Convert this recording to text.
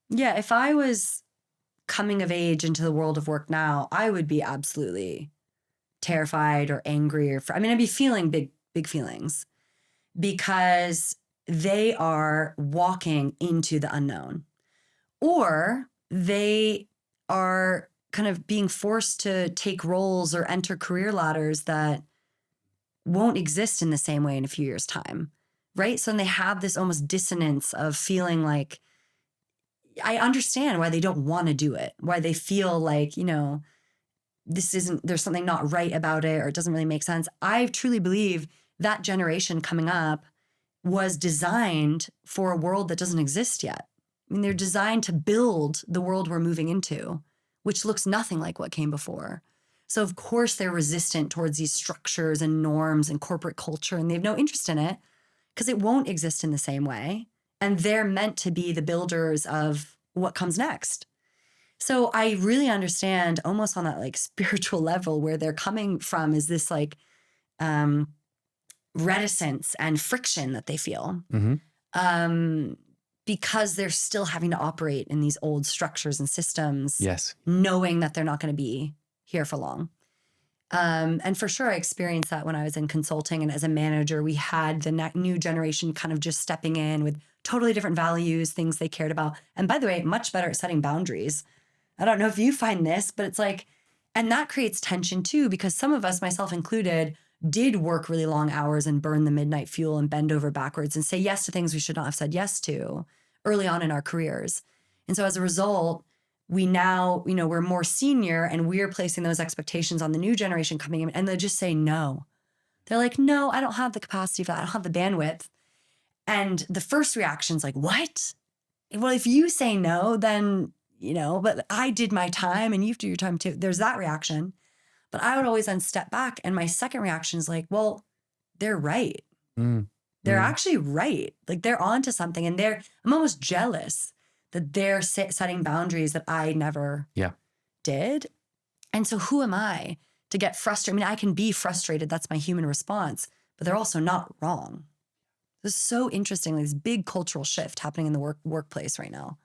Yeah, if I was coming of age into the world of work now, I would be absolutely terrified or angry I mean, I'd be feeling big feelings because they are walking into the unknown, or they are kind of being forced to take roles or enter career ladders that won't exist in the same way in a few years' time. Right. So then they have this almost dissonance of feeling like, I understand why they don't want to do it, why they feel like, there's something not right about it, or it doesn't really make sense. I truly believe that generation coming up was designed for a world that doesn't exist yet. I mean, they're designed to build the world we're moving into, which looks nothing like what came before. So of course they're resistant towards these structures and norms and corporate culture, and they have no interest in it because it won't exist in the same way. And they're meant to be the builders of what comes next. So I really understand almost on that like spiritual level where they're coming from, is this like reticence and friction that they feel because they're still having to operate in these old structures and systems, yes, knowing that they're not going to be here for long. And for sure, I experienced that when I was in consulting, and as a manager, we had the new generation kind of just stepping in with totally different values, things they cared about. And by the way, much better at setting boundaries. I don't know if you find this, but it's like, and that creates tension too, because some of us, myself included, did work really long hours and burn the midnight fuel and bend over backwards and say yes to things we should not have said yes to early on in our careers. And so as a result, we now, we're more senior and we're placing those expectations on the new generation coming in, and they just say no. They're like, no, I don't have the capacity for that. I don't have the bandwidth. And the first reaction is like, what? Well, if you say no, then, but I did my time and you have to do your time too. There's that reaction. But I would always then step back. And my second reaction is like, well, they're right. They're actually right. Like they're onto something. And I'm almost jealous that they're setting boundaries that I never did. And so who am I to get frustrated? I mean, I can be frustrated. That's my human response, but they're also not wrong. This is so interesting. This big cultural shift happening in the workplace right now.